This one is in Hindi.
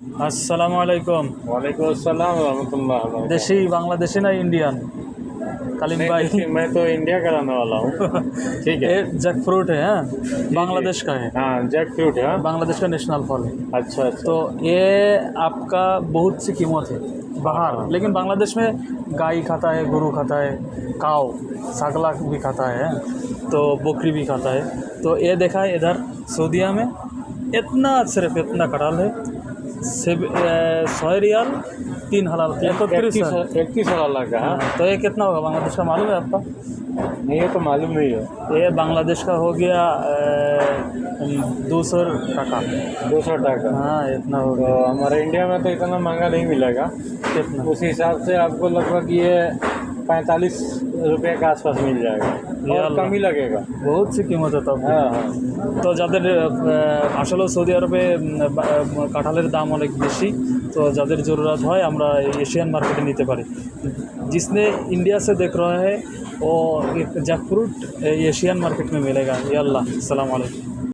আসসালামু আলাইকুম। वालेकुम अस्सलाम रहमतुल्लाह वबरकातुह। देसी बांग्लादेशी ना इंडियन? कलीम नहीं भाई देखिए, मैं तो इंडिया का रहने वाला हूँ। ठीक है। ये जैक फ्रूट है, हाँ? जी, बांग्लादेश जी। का है। हाँ, जैक फ्रूट है। हाँ? बांग्लादेश का नेशनल फल है। अच्छा अच्छा। तो ये आपका बहुत सी कीमत है बाहर, हाँ। लेकिन बांग्लादेश में गाय खाता है, गुरु खाता है, काव सागला भी खाता है, तो बकरी भी खाता है। तो ये देखा है इधर सऊदीया में इतना, सिर्फ इतना कटहल है, 100 रियाल 3 हलाल 31 है। 31 वाला का है। हाँ, तो ये कितना होगा बांग्लादेश का मालूम है आपका? नहीं, ये तो मालूम नहीं है। ये बांग्लादेश का हो गया 200 टका। 200 टका। हाँ, इतना हो तो गया। हमारे इंडिया में तो इतना महंगा नहीं मिलेगा। कितना? उस हिसाब से आपको लगभग ये 45 रुपये के आसपास मिल जाएगा, ये और अल्लाह। कम ही लगेगा। बहुत सी कीमत है तब। हाँ हाँ। তো যাদের আসলে সৌদি আরবে কাঁঠালের দাম অনেক বেশি, তো যাদের ज़रूरत হয় আমরা एशियन मार्केट নিতে পারি। जिसने इंडिया से देख रहा है वो एक जैक फ्रूट एशियन मार्केट में मिलेगा। या अल्लाह, अस्सलाम वालेकुम।